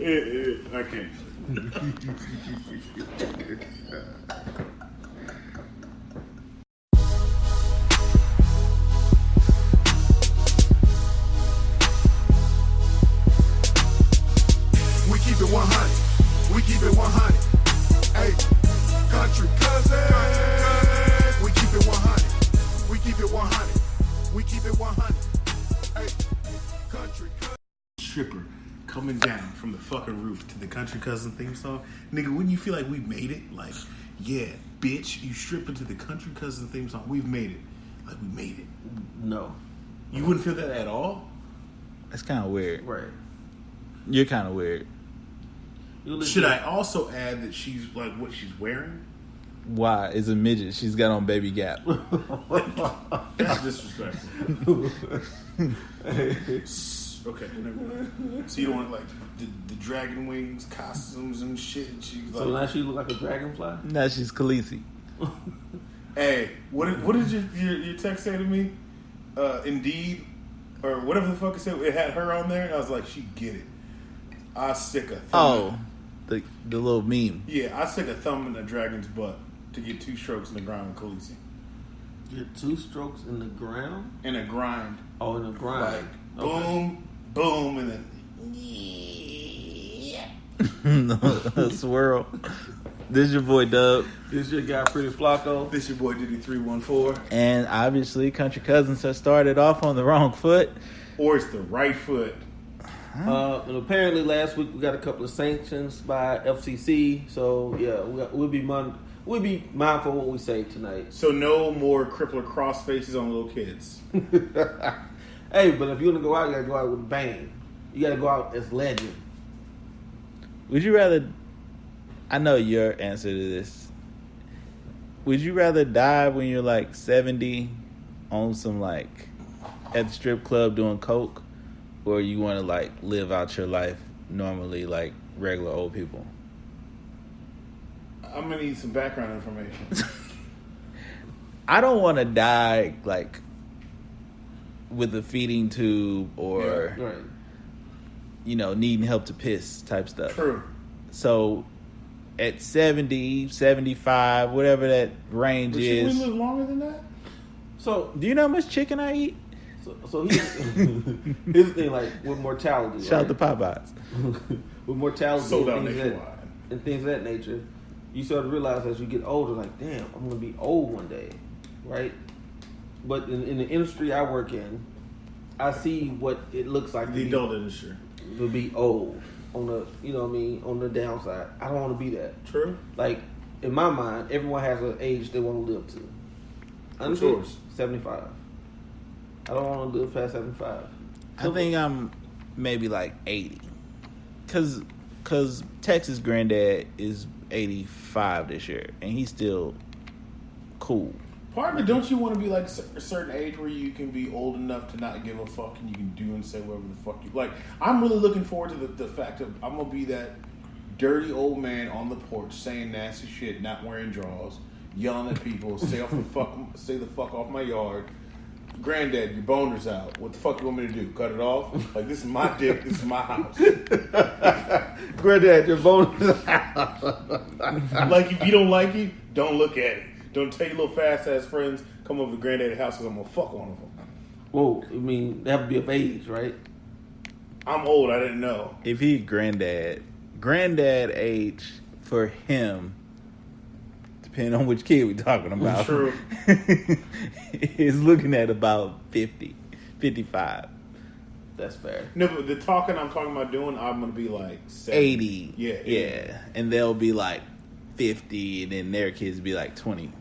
I can't. We keep it 100. We keep it 100. Hey, country cousins. We keep it 100. We keep it 100. We keep it 100. Hey, country cousins. Stripper coming down from the fucking roof to the Country Cousin theme song. Nigga, wouldn't you feel like we made it? Like, yeah, bitch, you stripping to the Country Cousin theme song. We've made it. Like, we made it. No. You wouldn't feel that at all? That's kind of weird. Right. You're kind of weird. Should I also add that she's like what she's wearing? Why? It's a midget. She's got on Baby Gap. That's disrespectful. Okay, never mind. So you don't want like the dragon wings costumes and shit. And she's like, So now she look like a dragonfly? Now she's Khaleesi. hey, what did your text say to me? Indeed, or whatever the fuck it said. It had her on there, and I was like, she get it. I stick a thumb. The little meme. Yeah, I stick a thumb in a dragon's butt to get 2 strokes in the ground with Khaleesi. Get 2 strokes in the ground? In a grind. Oh, in a grind. Like, boom, boom, and then... A swirl. This is your boy Dub. This your guy Pretty Flacco. This your boy Diddy 314. And obviously Country Cousins have started off on the wrong foot. Or it's the right foot. And apparently last week we got a couple of sanctions by FCC. So yeah, we'll be mindful of what we say tonight. So no more crippler cross faces on little kids. Hey, but if you want to go out, you got to go out with a bang. You got to go out as legend. Would you rather... I know your answer to this. Would you rather die when you're like 70 on some like at the strip club doing coke, or you want to like live out your life normally like regular old people? I'm gonna need some background information. I don't want to die like with a feeding tube or Right. needing help to piss type stuff. True. So at 70, 75, whatever that range But is. should we live longer than that? So Do you know how much chicken I eat? So here's the thing, like with mortality. Shout out right? to Popeyes. With mortality Sold out and nationwide. things of that nature, you start to realize as you get older, like, damn, I'm gonna be old one day, right? But in the industry I work in, I see what it looks like The adult industry. to be old on the, on the downside. I don't want to be that. True. Like in my mind, everyone has an age they want to live to. What's yours? 75. I don't want to live past 75. I think I'm maybe like 80. Cause Texas granddad is 85 this year, and he's still cool. Part of it, don't you want to be like a certain age where you can be old enough to not give a fuck and you can do and say whatever the fuck you like? I'm really looking forward to the fact of I'm gonna be that dirty old man on the porch saying nasty shit, not wearing drawers, yelling at people, stay the fuck off my yard. Granddad, your boner's out. What the fuck you want me to do? Cut it off? Like, this is my dick. This is my house. Granddad, your boner's Like, if you don't like it, don't look at it. Don't tell your little fast-ass friends, come over to Granddad's house because I'm going to fuck one of them. Whoa, I mean, they have to be of age, right? I'm old. I didn't know. If he granddad age for him, depending on which kid we're talking about, True. is looking at about 50, 55. That's fair. No, but the talking I'm talking about doing, I'm going to be like 70. 80. Yeah. 80. Yeah. And they'll be like 50, and then their kids be like 20.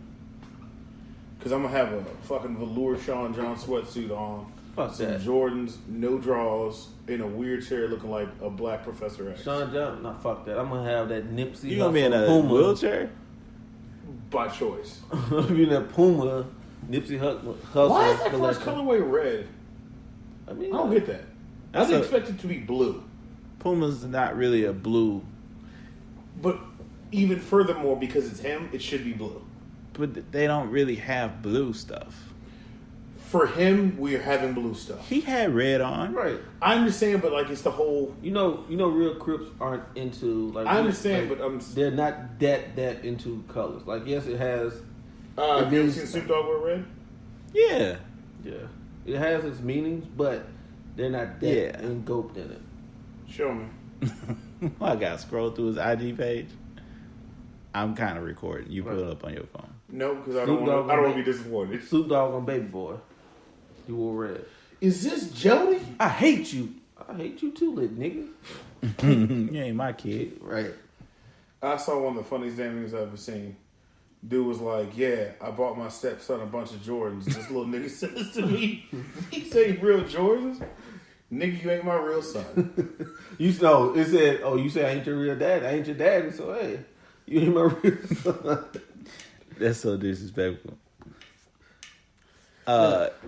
Because I'm going to have a fucking velour Sean John sweatsuit on. Fuck some that. Jordans, no drawers, in a weird chair looking like a black Professor X. Sean John, nah, fuck that. I'm gonna have that Nipsey. You gonna be in a Puma. wheelchair? By choice. I'm gonna be in that Puma Nipsey Hussle. Why is that first collection. colorway red? I mean, I don't get that. I was expecting it to be blue. Puma's not really a blue. But even furthermore, because it's him, it should be blue. But they don't really have blue stuff. For him, we're having blue stuff. He had red on. Right. I understand, but like it's the whole. You know, real Crips aren't into like. I understand, like, but they're not that into colors. Like, yes, it has. Have you ever seen Snoop Dogg wear red? Yeah. Yeah, it has its meanings, but they're not that engulfed in it. Show me. I got to scroll through his IG page. I'm kind of recording. You pull it up on your phone. No, because I don't want to be disappointed. Snoop Dogg on Baby Boy. You wore red. Is this Jody? I hate you. I hate you too, little nigga. You ain't my kid. Right. I saw one of the funniest damn things I've ever seen. Dude was like, yeah, I bought my stepson a bunch of Jordans. This little nigga said this to me. He said, real Jordans? Nigga, you ain't my real son. You know, it said, oh, you say I ain't your real dad. I ain't your daddy, so hey, you ain't my real son. That's so disrespectful.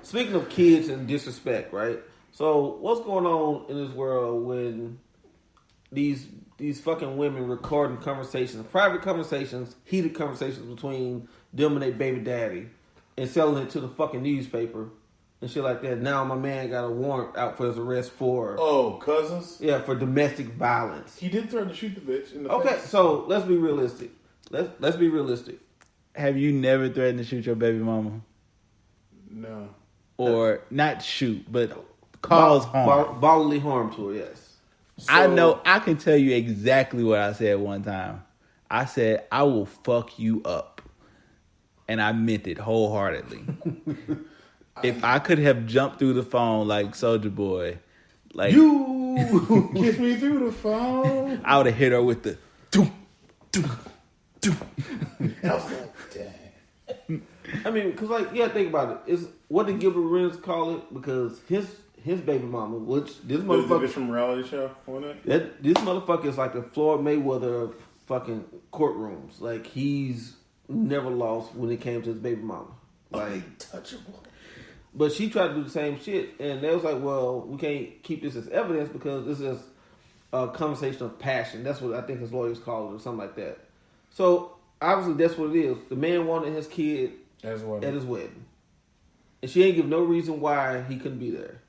Speaking of kids and disrespect, right? So what's going on in this world when these fucking women recording conversations, private conversations, heated conversations between them and their baby daddy, and selling it to the fucking newspaper and shit like that? Now my man got a warrant out for his arrest for cousins? Yeah, for domestic violence. He did threaten to shoot the bitch in the Okay, face. so let's be realistic. Let's be realistic. Have you never threatened to shoot your baby mama? No. Or not shoot, but cause harm. Bodily harm to her, yes. So, I know. I can tell you exactly what I said one time. I said, I will fuck you up. And I meant it wholeheartedly. If I could have jumped through the phone like Soulja Boy, like you get me through the phone. I would have hit her with the doom, doom, doom. And I was like, dang. I mean, because like, yeah, think about it. Is what did Gilbert Arenas call it? Because his baby mama, which this motherfucker bitch from reality show, wasn't it? This motherfucker is like the Floyd Mayweather of fucking courtrooms. Like, he's never lost when it came to his baby mama. Like, untouchable. But she tried to do the same shit, and they was like, well, we can't keep this as evidence because this is a conversation of passion. That's what I think his lawyers call it, or something like that. So obviously that's what it is. The man wanted his kid at his wedding, and she ain't give no reason why he couldn't be there.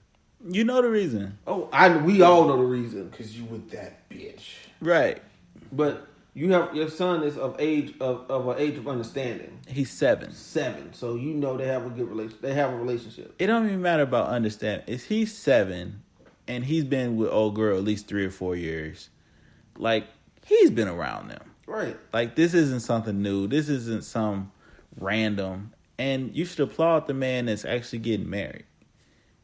You know the reason. Oh, we all know the reason. Because you with that bitch. Right. But you have your son is of age of an age of understanding. He's 7. 7, so you know they have a good they have a relationship. It don't even matter about understanding. If he's 7 and he's been with old girl at least 3 or 4 years, like, he's been around them. Right. Like, this isn't something new. This isn't some random. And you should applaud the man that's actually getting married.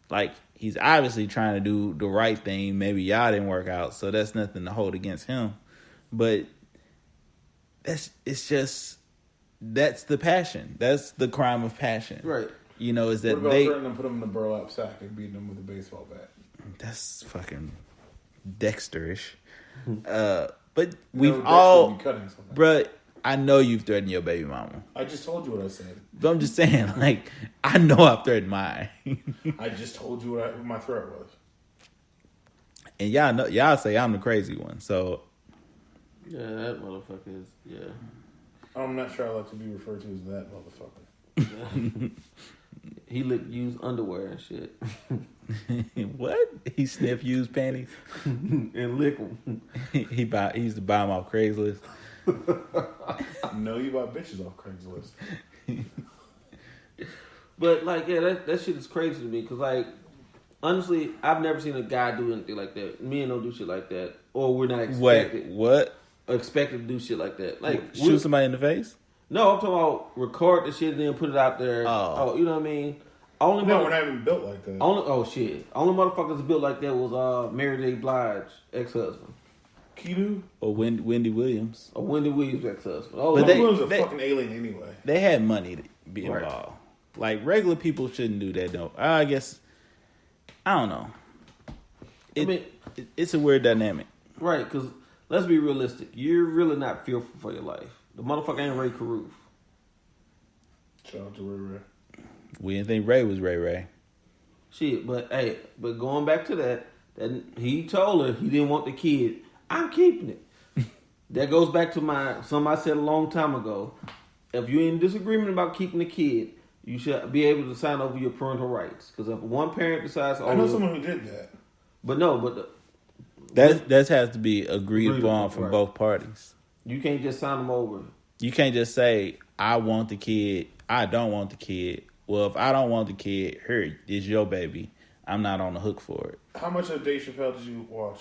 Like, he's obviously trying to do the right thing. Maybe y'all didn't work out, so that's nothing to hold against him. But that's the passion. That's the crime of passion. Right. You know, is that what about threatening to put him in a burlap sack and beating him with a baseball bat? That's fucking Dexterish. But we've Dexter all, would be cutting something. bruh, I know you've threatened your baby mama. I just told you what I said. But I'm just saying, like, I know I've threatened mine. I just told you what my threat was. And y'all say I'm the crazy one. So Yeah, that motherfucker is, yeah. I'm not sure I like to be referred to as that motherfucker. He licked used underwear and shit. what? He sniffed used panties And lick them. he used to buy them off Craigslist. No, you buy bitches off Craigslist. But, like, yeah, that shit is crazy to me. Because, like, honestly, I've never seen a guy do anything like that. Men don't do shit like that. Or we're not expected. Wait, what? Expected to do shit like that. Like, Shoot somebody in the face? No, I'm talking about record the shit and then put it out there. Oh, you know what I mean? No, we're not even built like that. Only motherfuckers built like that was Mary J. Blige ex-husband. Kidu? Or Wendy Williams. Or Wendy Williams ex-husband. Oh, Wendy Williams a fucking alien anyway. They had money to be Right. involved. Like, regular people shouldn't do that, though. I guess, I don't know. It's a weird dynamic. Right, because let's be realistic. You're really not fearful for your life. The motherfucker ain't Ray Caruth. Shout out to Ray Ray. We didn't think Ray was Ray Ray. Shit, but going back to that he told her he didn't want the kid. I'm keeping it. That goes back to something I said a long time ago. If you're in disagreement about keeping the kid, you should be able to sign over your parental rights. Because if one parent decides, I know someone who did that. That has to be agreed upon from both parties. You can't just sign them over. You can't just say, I want the kid, I don't want the kid. Well, if I don't want the kid, here, it's your baby. I'm not on the hook for it. How much of Dave Chappelle did you watch?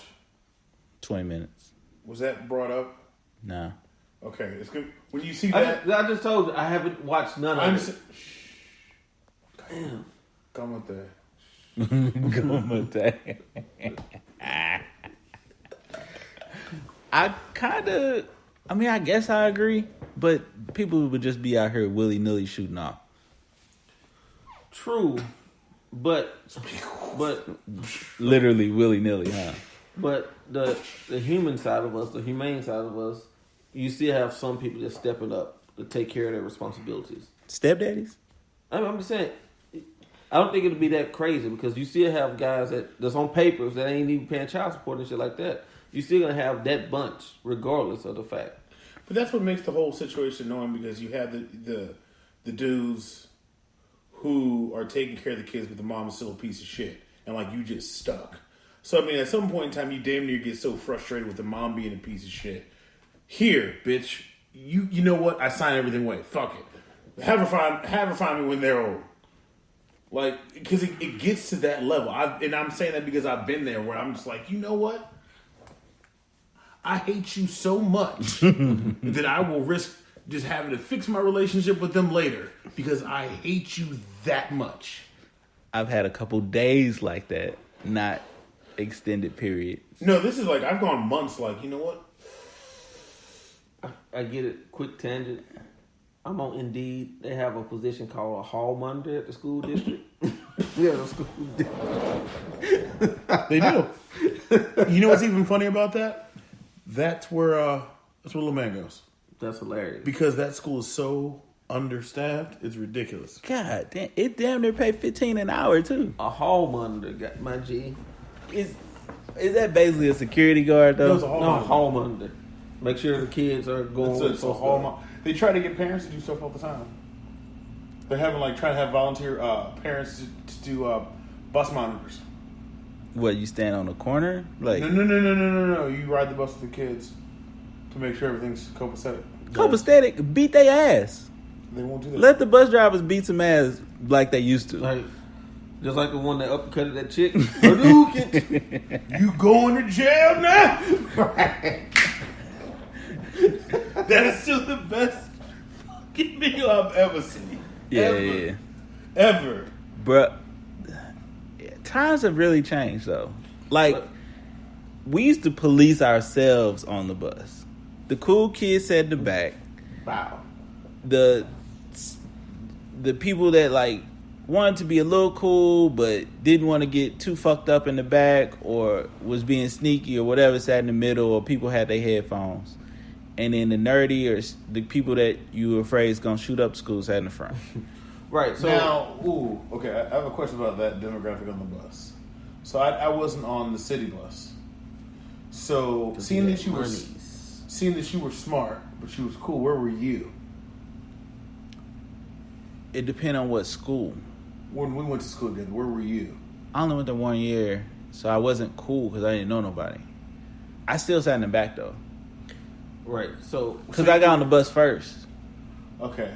20 minutes. Was that brought up? No. Okay, it's good. When you see that... I just told you, I haven't watched none of it. Damn. Come with that. Come with that. I guess I agree, but people would just be out here willy-nilly shooting off. True, but literally willy-nilly, huh? But the human side of us, the humane side of us, you still have some people that's stepping up to take care of their responsibilities. Stepdaddies? I'm just saying, I don't think it'll be that crazy because you still have guys that's on papers that ain't even paying child support and shit like that. You still gonna have that bunch regardless of the fact. But that's what makes the whole situation annoying because you have the dudes who are taking care of the kids, but the mom is still a piece of shit, and like you just stuck. So I mean, at some point in time, you damn near get so frustrated with the mom being a piece of shit. Here, bitch, you know what? I sign everything away. Fuck it. Have her find me when they're old. Like, because it gets to that level. And I'm saying that because I've been there where I'm just like, you know what? I hate you so much that I will risk just having to fix my relationship with them later because I hate you that much. I've had a couple days like that, not extended periods. No, this is like, I've gone months like, you know what? I get it. Quick tangent. I'm on Indeed. They have a position called a hall monitor at the school district. Yeah, the school district. They do. You know what's even funny about that? That's where little man goes. That's hilarious. Because that school is so understaffed, it's ridiculous. God damn, it damn near pay $15 an hour too. A hall monitor, got my G. Is that basically a security guard though? No, it's a hall monitor. Make sure the kids are going. It's a hall monitor. They try to get parents to do stuff all the time. They're having trying to have volunteer parents to do bus monitors. What, you stand on the corner? Like No. You ride the bus with the kids to make sure everything's copacetic. Copacetic? Beat their ass. They won't do that. Let the bus drivers beat some ass like they used to. Like, just like the one that uppercutted that chick. You going to jail now? That is still the best fucking video I've ever seen. Yeah. Ever. Bruh. Times have really changed though. Like, we used to police ourselves on the bus. The cool kids sat in the back. Wow. The people that like wanted to be a little cool but didn't want to get too fucked up in the back or was being sneaky or whatever sat in the middle, or people had their headphones. And then the nerdy or the people that you were afraid is going to shoot up school sat in the front. Right. So now, okay, I have a question about that demographic on the bus. So I wasn't on the city bus. So seeing that you were smart, but you was cool, where were you? It depends on what school. When we went to school together, where were you? I only went there 1 year, so I wasn't cool because I didn't know nobody. I still sat in the back though. Right. So because I got on the bus first. Okay.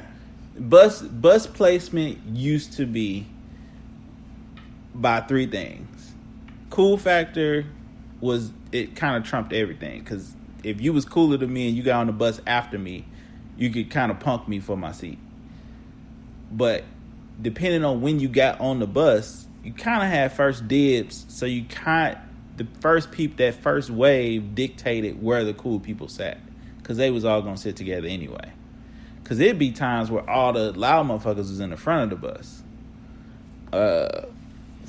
Bus placement used to be by three things. Cool factor was, it kind of trumped everything, because if you was cooler than me and you got on the bus after me, you could kind of punk me for my seat. But depending on when you got on the bus, you kind of had first dibs, so the first that first wave dictated where the cool people sat, because they was all gonna sit together anyway. Because it'd be times where all the loud motherfuckers was in the front of the bus,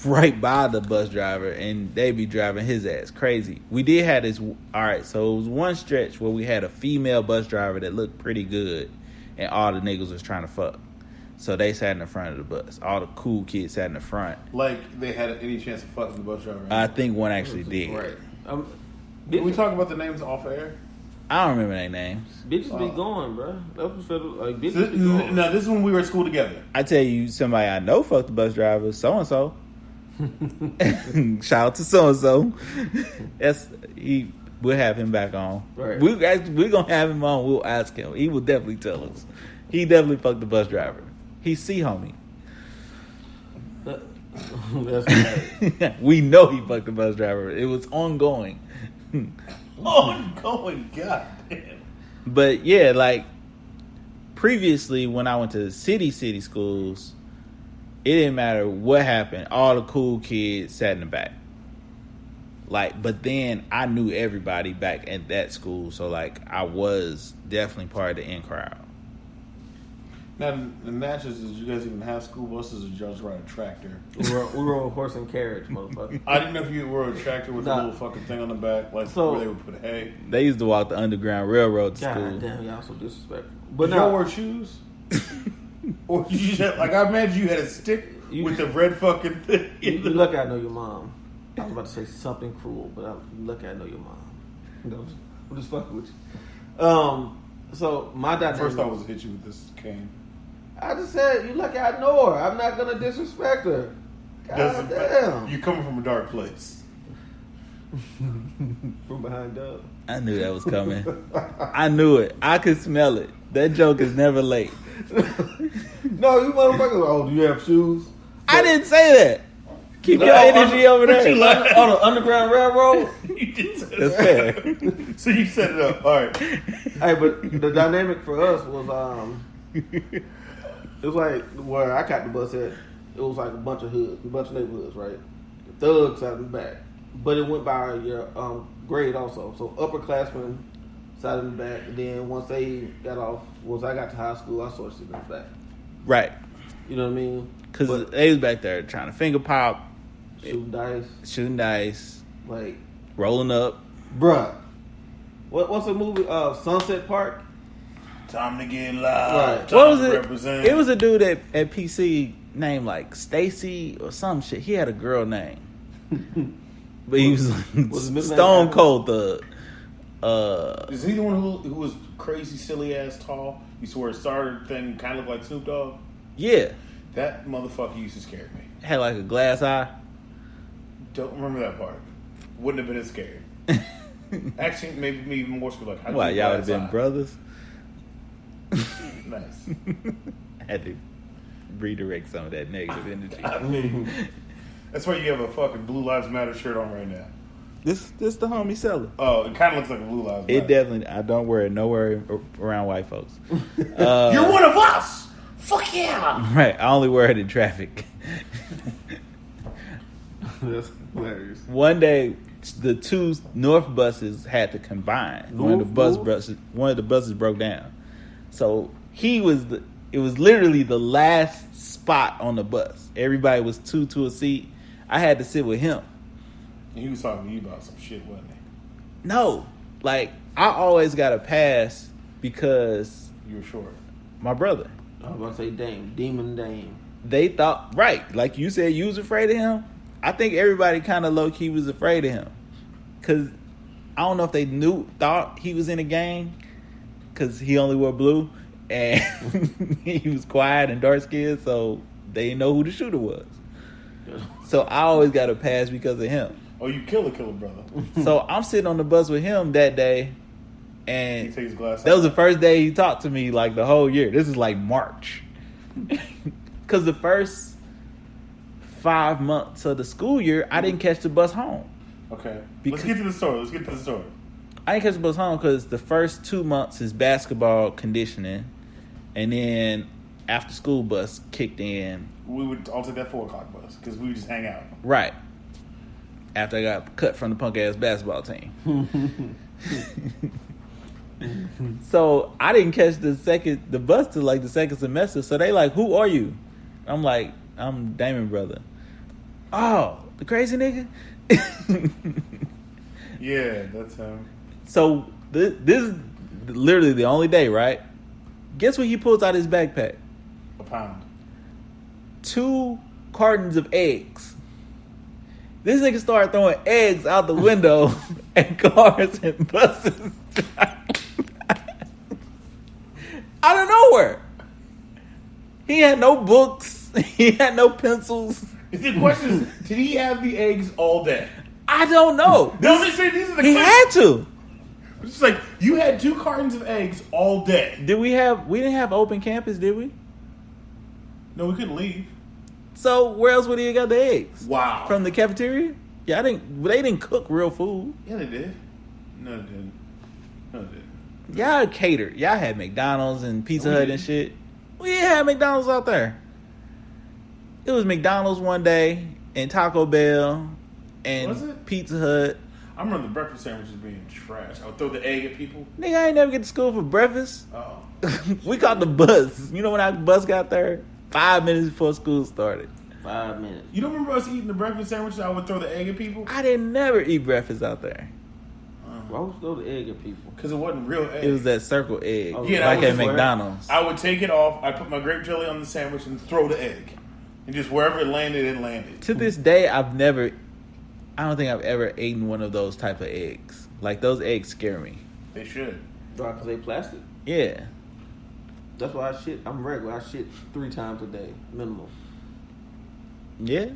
right by the bus driver, and they be driving his ass crazy. We did have this, alright, so it was one stretch where we had a female bus driver that looked pretty good, and all the niggas was trying to fuck. So they sat in the front of the bus. All the cool kids sat in the front. Like they had any chance of fucking the bus driver? I think one actually did. Right. Did we talk about the names off air? I don't remember their names. Bitches be going, bro. That was like bitches be going. No, this is when we were at school together. I tell you, somebody I know fucked the bus driver, so and so. Shout out to so and so. We'll have him back on. Right. We're gonna have him on. We'll ask him. He will definitely tell us. He definitely fucked the bus driver. He's C homie. That's right. We know he fucked the bus driver. It was ongoing. Ongoing, goddamn. But yeah, like previously when I went to city schools, it didn't matter what happened. All the cool kids sat in the back. Like, but then I knew everybody back at that school, so like I was definitely part of the in crowd. Now, the Natchez, did you guys even have school buses or did y'all just ride a tractor? We were on horse and carriage, motherfucker. I didn't know if you were a tractor with a little fucking thing on the back, like So- where they would put hay. They used to walk the Underground Railroad to God school. damn, y'all so disrespectful. But Did y'all no, wear shoes? Or did you just, like, I imagine you had a stick with the red fucking thing. you lucky I know your mom. I was about to say something cruel, but I'm lucky I know your mom. No, I'm just fucking with you. So my dad. First thought was to hit you with this cane. I just said you lucky I know her. I'm not gonna disrespect her. God damn. You coming from a dark place. From behind Doug. I knew that was coming. I knew it. I could smell it. That joke is never late. No, you motherfuckers. Oh, do you have shoes? I didn't say that. Keep your energy over there. On the Underground Railroad. You did say That's that. fair. So you set it up. All right. Hey, but the dynamic for us was it was like where I got the bus at. It was like a bunch of neighborhoods, right? The thugs out in the back, but it went by your grade also. So upperclassmen sat in the back, and then once I got to high school, I switched to the back. Right. You know what I mean? Because they was back there trying to finger pop, shooting dice, like rolling up. bruh. What's the movie? Sunset Park. Time to get loud. Right. Time What was to it? represent. It was a dude at PC named like Stacy or some shit. He had a girl name. But he was it stone Midnight cold thug. Is he the one who was crazy, silly ass tall? You swear, starter thing kind of looked like Snoop Dogg? Yeah. That motherfucker used to scare me. Had like a glass eye. Don't remember that part. Wouldn't have been as scared. Actually, maybe even more scared. Like, Why, y'all would have been brothers? Nice. Had to redirect some of that negative energy. I mean, that's why you have a fucking Blue Lives Matter shirt on right now. This the homie seller. Oh, it kind of looks like a Blue Lives Matter. It definitely. I don't wear it nowhere around white folks. You're one of us. Fuck yeah. Right. I only wear it in traffic. That's hilarious. One day, the two north buses had to combine. One of the buses broke down. So it was literally the last spot on the bus. Everybody was two to a seat. I had to sit with him. And he was talking to you about some shit, wasn't he? No, like I always got a pass because You were short. my brother. I was about to say Demon Dame. They thought, right, like you said, you was afraid of him. I think everybody kind of low key was afraid of him because I don't know if they thought he was in a gang because he only wore blue and he was quiet and dark skinned, so they didn't know who the shooter was. So I always got a pass because of him. Oh, you killer, brother. So I'm sitting on the bus with him that day, He and takes his glass that was the first day he talked to me like the whole year. This is like March. Because the first 5 months of the school year, I didn't catch the bus home. Okay. Because- Let's get to the story. I didn't catch the bus home because the first 2 months is basketball conditioning. And then after school bus kicked in. We would all take that 4 o'clock bus because we would just hang out. Right. After I got cut from the punk ass basketball team. So I didn't catch the bus till like the second semester. So they like, who are you? I'm like, I'm Damon brother. Oh, the crazy nigga? Yeah, that's him. So this is literally the only day, right? Guess what he pulls out his backpack? A pound. 2 cartons of eggs. This nigga started throwing eggs out the window at cars and buses. had no books. He had no pencils. The question is, did he have the eggs all day? I don't know. No, these are the He questions. had to. It's like you had 2 cartons of eggs all day. We didn't have open campus, did we? No, we couldn't leave. So where else would he have got the eggs? Wow. From the cafeteria? Yeah, they didn't cook real food. Yeah, they did. No, they didn't. No, they didn't. Y'all catered. Y'all had McDonald's and Pizza No, we Hut and didn't. shit. We didn't have McDonald's out there. It was McDonald's one day and Taco Bell and Was it? Pizza Hut. I remember the breakfast sandwiches being trash. I would throw the egg at people. Nigga, I ain't never get to school for breakfast. Oh. We caught the bus. You know when our bus got there? 5 minutes before school started. 5 minutes. You don't remember us eating the breakfast sandwiches? I would throw the egg at people? I didn't never eat breakfast out there. Why would you throw the egg at people? Because it wasn't real egg. It was that circle egg. Oh, Yeah, that like was at just where- McDonald's. I would take it off. I'd put my grape jelly on the sandwich and throw the egg. And just wherever it landed, it landed. To this day, I don't think I've ever eaten one of those type of eggs. Like, those eggs scare me. They should. Why? Because they plastic. Yeah. That's why I'm regular. I shit 3 times a day, minimum. Yeah.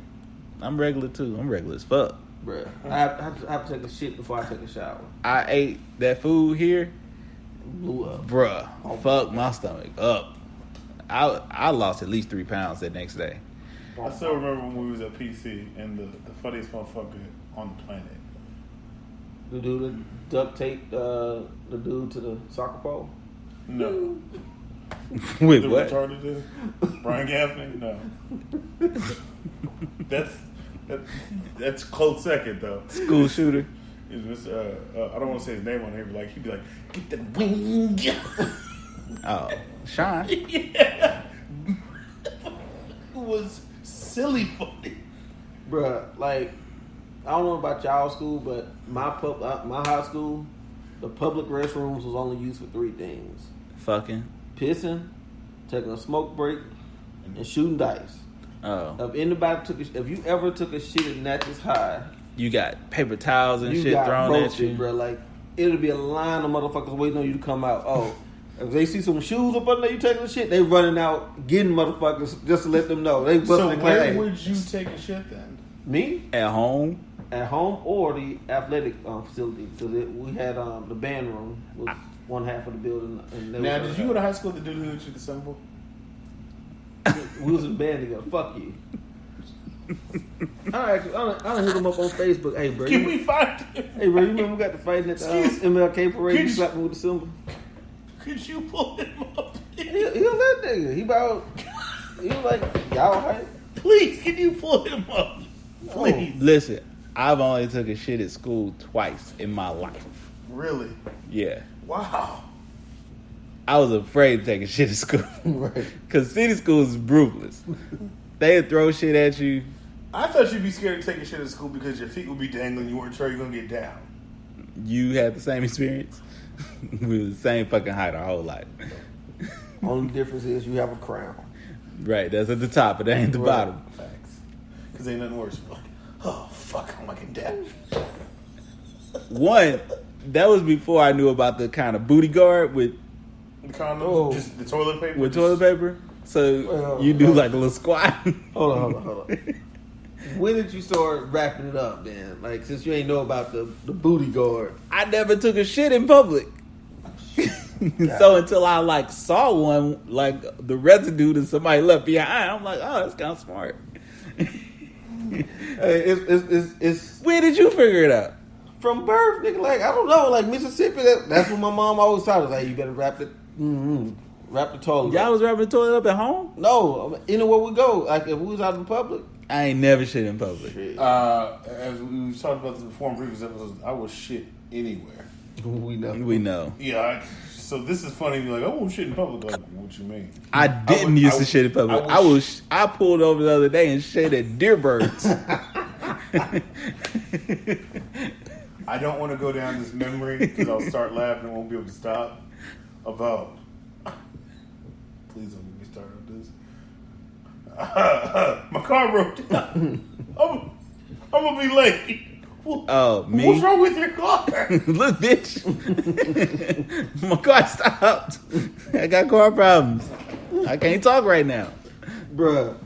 I'm regular, too. I'm regular as fuck. Bruh. I have to take a shit before I take a shower. I ate that food here. Blew up. Bruh. Fuck my stomach up. I lost at least 3 pounds that next day. I still remember when we was at PC and the funniest motherfucker on the planet. The dude that duct taped the dude to the soccer pole. No. Wait, The what? retarded dude? Brian Gaffney? No. That's close second though. School shooter. It was, I don't want to say his name on here, but like he'd be like, "Get the wing." Oh, Sean. Yeah. It was silly funny. Bruh, like, I don't know about y'all school, but my high school, the public restrooms was only used for 3 things: Fucking. pissing, taking a smoke break, and shooting dice. Oh. If you ever took a shit at Natchez High, You got paper towels and you shit got thrown at roasted, you. bro. Like, it'll be a line of motherfuckers waiting on you to come out. Oh, if they see some shoes up under there, you taking the shit, they running out getting motherfuckers just to let them know. They busting So the where clay. would you take a shit then? Me? At home. At home or the athletic facility, because we had the band room was one half of the building. And they Now, was did you go to high school with the dude who hit you the symbol? we was in the band together. Fuck you. I done hit him up on Facebook. Hey, bro. Can we find him? Hey, bro. You remember we got the fighting at the Excuse- MLK parade? You Could- slapped me with the symbol. Could you pull him up? He a little nigga. He was like, y'all hype? Please, can you pull him up? Please. Listen, I've only took a shit at school twice in my life. Really? Yeah. Wow. I was afraid to take a shit at school. Right. Because city schools is ruthless. They'd throw shit at you. I thought you'd be scared to take a shit at school because your feet would be dangling. You weren't sure you're going to get down. You had the same experience? We were the same fucking height our whole life. Only difference is you have a crown. Right, that's at the top, but that ain't the Right. bottom. Facts. Because ain't nothing worse. Like, oh, fuck, I'm looking down. One, that was before I knew about the kind of booty guard with The condoms, Oh. just the toilet paper. with just- toilet paper. So Well, you do like a little squat. Hold on. When did you start wrapping it up then? Like, since you ain't know about the booty guard. I never took a shit in public. So until I like saw one, like the residue that somebody left behind, I'm like, oh, that's kind of smart. Hey, it's Where did you figure it out? from birth, nigga. Like, I don't know, like Mississippi. That's what my mom always taught us. Like, you better wrap it. Wrap the toilet. Y'all up. was wrapping the toilet up at home? No, anywhere we go. Like, if we was out in public. I ain't never shit in public. Shit. As we talked about this before in previous episodes, I will shit anywhere. We know. We know. Yeah, so this is funny. You're like, I won't shit in public. Like, what you mean? I didn't used to shit in public. I pulled over the other day and shit at deer birds. I don't want to go down this memory because I'll start laughing and won't be able to stop. About, please don't get me started on this. My car broke down. I'm gonna be late. Oh, me? What's wrong with your car? Look, bitch. My car stopped. I got car problems. I can't talk right now. Bruh.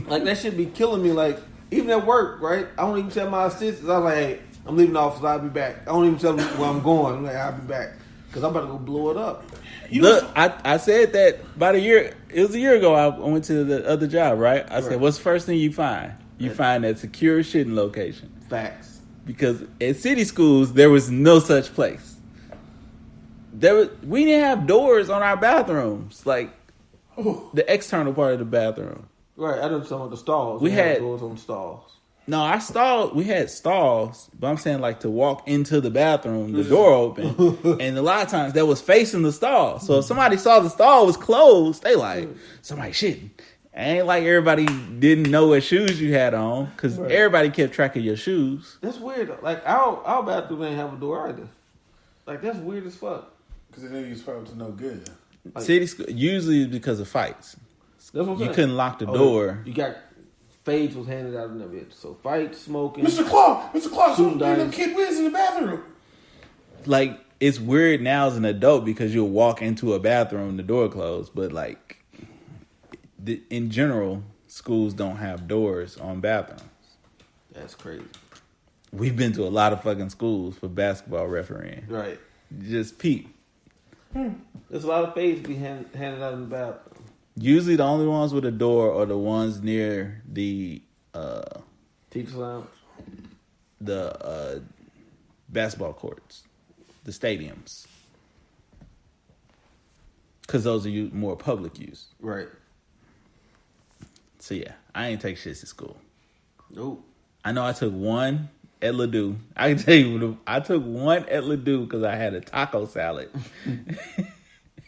Like, that shit be killing me. Like, even at work, right? I don't even tell my assistants. I'm like, hey, I'm leaving the office. I'll be back. I don't even tell them where I'm going. I'm like, I'll be back. Because I'm about to go blow it up. Look, I said that about a year. It was a year ago. I went to the other job, right? I said, "What's the first thing you find? You find that secure shitting location." Facts. Because at city schools there was no such place. We didn't have doors on our bathrooms, like the external part of the bathroom. Right. I done some of the stalls. We had doors on the stalls. No, we had stalls, but I'm saying like to walk into the bathroom, the door open, and a lot of times that was facing the stall. So if somebody saw the stall was closed, they like, somebody shitting. Ain't like everybody didn't know what shoes you had on, because everybody kept track of your shoes. That's weird though. Like, our bathroom ain't have a door either. Like, that's weird as fuck. Because they knew you was probably to no good. Like, city school, usually because of fights. That's what I'm saying. You couldn't lock the door. You got fades was handed out in the bit. So fights, smoking. Mr. Clark, shooting some kid whiz in the bathroom. Like, it's weird now as an adult because you'll walk into a bathroom, the door closed, but like, in general, schools don't have doors on bathrooms. That's crazy. We've been to a lot of fucking schools for basketball refereeing. Right. Just peep. There's a lot of fades be handed out in the bathroom. Usually the only ones with a door are the ones near the Teacher's lounge. The basketball courts, the stadiums, because those are more public use. Right. So yeah, I ain't take shits at school. Nope. I know I took one at Ladue. I can tell you, I took one at Ladue because I had a taco salad.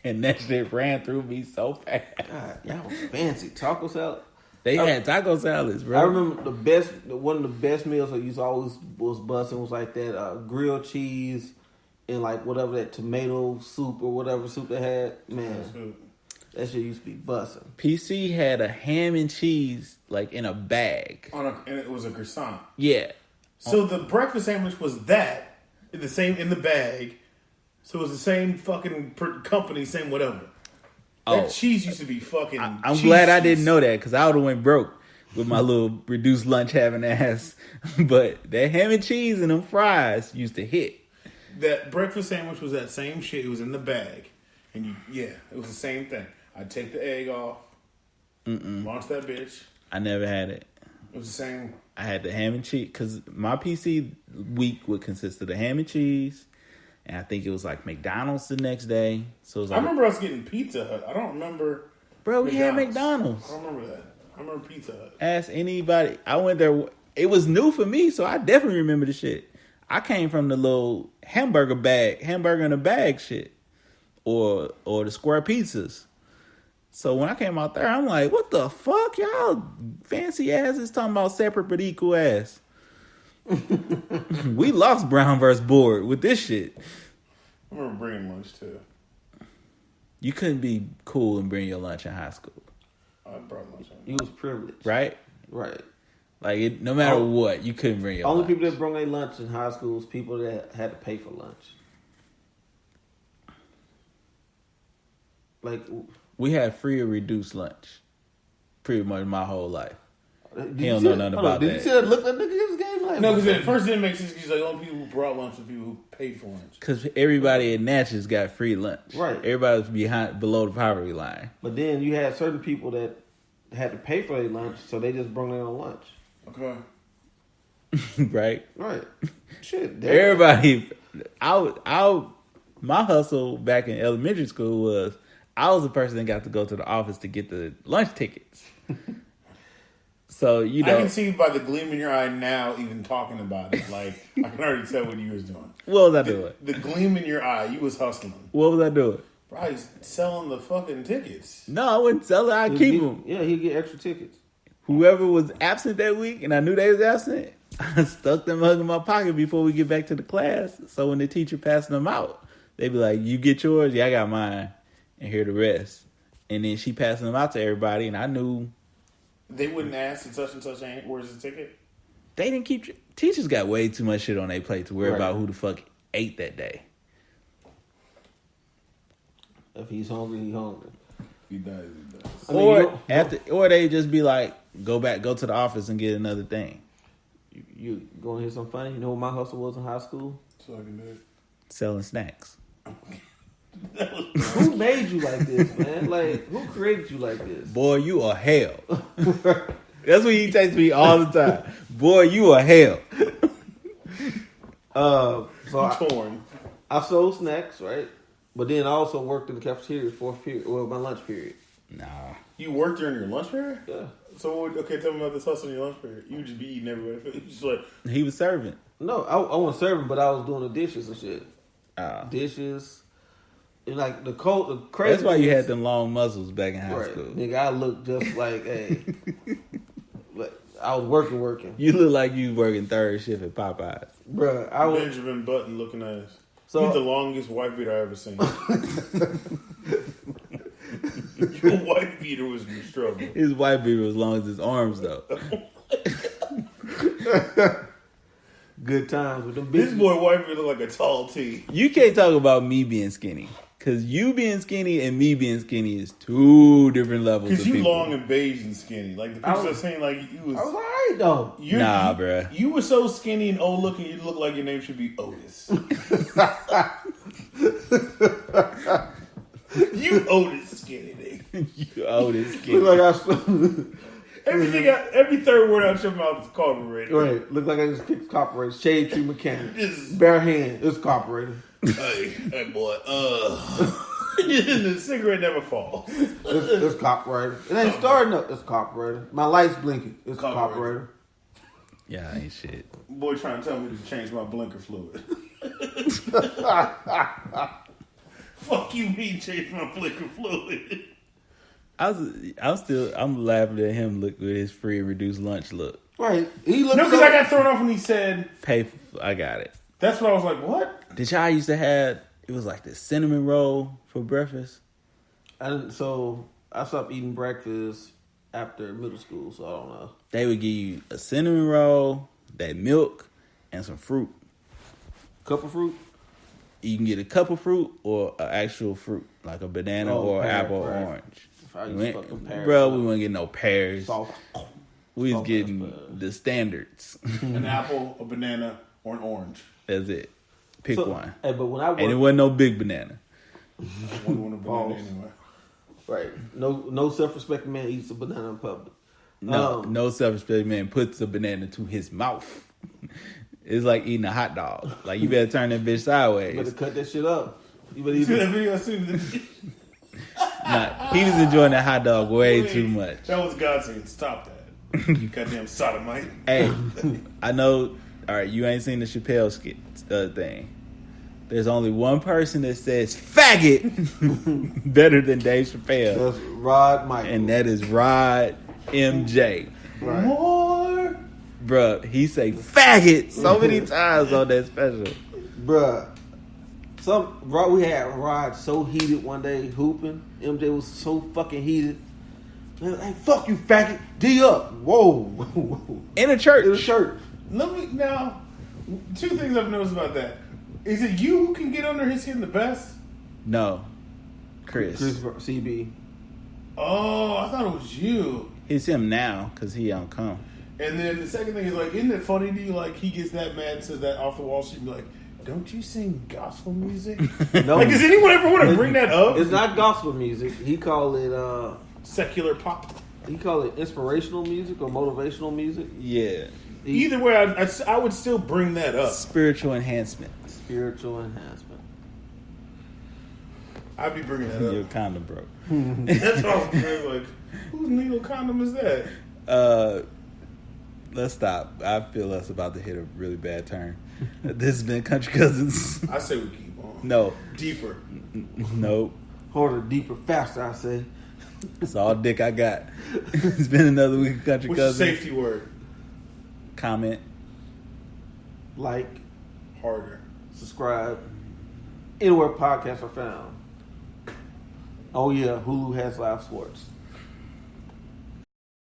And that shit ran through me so fast. God, y'all was fancy. Taco salad. They had taco salads, bro. I remember one of the best meals I used to always was busting was like that grilled cheese and like whatever that tomato soup or whatever soup they had. Man, that shit used to be busting. PC had a ham and cheese like in a bag. And it was a croissant. Yeah. So the breakfast sandwich was that in the bag. So it was the same fucking company, same whatever. That cheese used to be fucking. I'm glad I didn't know that because I would have went broke with my little reduced lunch having ass. But that ham and cheese and them fries used to hit. That breakfast sandwich was that same shit. It was in the bag, and it was the same thing. I'd take the egg off, launch that bitch. I never had it. It was the same. I had the ham and cheese because my PC week would consist of the ham and cheese. And I think it was like McDonald's the next day. So it was like, I remember us getting Pizza Hut. I don't remember. Bro, we had McDonald's. I don't remember that. I remember Pizza Hut. Ask anybody. I went there. It was new for me, so I definitely remember the shit. I came from the little hamburger in a bag shit. Or the square pizzas. So when I came out there, I'm like, what the fuck? Y'all fancy asses talking about separate but equal ass. We lost Brown versus Board with this shit. I remember bringing lunch too. You couldn't be cool and bring your lunch in high school. I brought lunch. You was privileged, right? Right. Like no matter what, you couldn't bring your only lunch. people that brought their lunch in high school was people that had to pay for lunch. Like we had free or reduced lunch, pretty much my whole life. He don't know know nothing about Did that. you see that look that nigga in his game? Like, no, because at first it didn't make sense. Because like only people who brought lunch were people who paid for lunch. Because everybody at Natchez got free lunch. Right. Everybody was below the poverty line. But then you had certain people that had to pay for their lunch, so they just brought their own lunch. Okay. Right. Right. Shit. Everybody. My hustle back in elementary school was I was the person that got to go to the office to get the lunch tickets. So, I can see by the gleam in your eye now, even talking about it. Like, I can already tell what you was doing. What was I doing? The gleam in your eye, you was hustling. What was I doing? Probably selling the fucking tickets. No, I wouldn't sell it. I'd keep them. Yeah, he'd get extra tickets. Whoever was absent that week, and I knew they was absent, I stuck them hug in my pocket before we get back to the class. So when the teacher passing them out, they'd be like, you get yours? Yeah, I got mine. And here the rest. And then she passing them out to everybody, and I knew... They wouldn't ask such and such, where's the ticket? They didn't keep... Teachers got way too much shit on their plate to worry about who the fuck ate that day. If he's hungry, he's hungry. He does. He does. I mean, or they just be like, go to the office and get another thing. You gonna hear something funny? You know what my hustle was in high school? Sucking dick. Selling snacks. Who made you like this, man? Like, who created you like this? Boy, you are hell. That's what he takes me all the time. Boy, you are hell. Torn. I sold snacks, right? But then I also worked in the cafeteria fourth period, well, my lunch period. Nah. You worked during your lunch period? Yeah. So, okay, tell me about this hustle in your lunch period. You would just be eating everywhere. Just like, He was serving. No, I wasn't serving, but I was doing the dishes and shit. Oh. Dishes. And like the crazy. That's why you had them long muscles back in high school. Nigga, I looked just like, hey. Like, I was working. You look like you working third shift at Popeyes. Bruh, I was. Benjamin Button looking ass. So, He's the longest white beater I ever seen. Your white beater was in trouble. His white beater was as long as his arms, though. Good times with them bitches. This boy white beater look like a tall T. You can't talk about me being skinny. Because you being skinny and me being skinny is two different levels of Because you people. long and beige and skinny. Like the people are saying, like you was. I was alright though. Nah, bruh. You were so skinny and old looking. You look like your name should be Otis. You Otis skinny nigga. You Otis skinny. Look like Every third word out your mouth is carbureted. right. Look like I just picked carburetor. Shade tree mechanic. This- Bare hand. It's carburetor. Hey boy. The cigarette never falls. It's carburetor. It ain't starting up. It's carburetor. My light's blinking. It's carburetor. Yeah, ain't shit. Boy trying to tell me to change my blinker fluid. Fuck you, me change my blinker fluid. I'm laughing at him look with his free and reduced lunch look. Right. He looked. No, because I got thrown off when he said. I got it. That's what I was like. What? Did y'all used to have? It was like this cinnamon roll for breakfast. So I stopped eating breakfast after middle school. So I don't know. They would give you a cinnamon roll, that milk, and some fruit. Cup of fruit. You can get a cup of fruit or an actual fruit, like a banana or pear, apple or right. orange. If I use fucking pears, Bro, we wouldn't get no pears. Soft. We was soft getting ass pears. the standards. An apple, a banana, or an orange. That's it. Pick one. Hey, but when I worked, And it wasn't no big banana. I wouldn't want a banana Balls. anyway. right, no self-respecting man eats a banana in public. No self-respect man puts a banana to his mouth. It's like eating a hot dog. Like, you better turn that bitch You sideways. better cut that shit up. You better You eat see that it. video? I seen that. Nah, he was enjoying that hot dog way too much. That was God saying, "Stop that, you goddamn sodomite." Hey, I know. All right, you ain't seen the Chappelle skit thing. There's only one person that says "faggot" better than Dave Chappelle, That's Rod Michael. and that is Rod MJ. right. More. Bruh, he say "faggot" so many times on that special. Bruh. We had Rod so heated one day hooping. MJ was so fucking heated. Man, hey, fuck you, faggot. D up. Whoa. In a church. In a shirt. Let me now. Two things I've noticed about that. Is it you who can get under his skin the best? No, Chris. CB. Oh, I thought it was you. It's him now because he don't come. And then the second thing is like, isn't it funny to you? Like he gets that mad and says that off the wall sheet, be like, "Don't you sing gospel music?" No. Like, does anyone ever want to bring that up? It's not gospel music. He called it Secular pop. he called it inspirational music or motivational music. Yeah, Either way, I would still bring that up. spiritual enhancement. Spiritual enhancement. I'd be bringing that Your up. condom broke. That's what I was saying. Like, whose needle condom is that? Let's stop. I feel us about to hit a really bad turn. This has been Country Cousins. I say we keep on. No, Deeper. nope. Harder, deeper, faster, I say. It's all dick I got. It's been another week of Country What's your Cousins. safety word? Comment. Like, Harder. subscribe. Anywhere podcasts are found. Oh yeah, Hulu has live sports.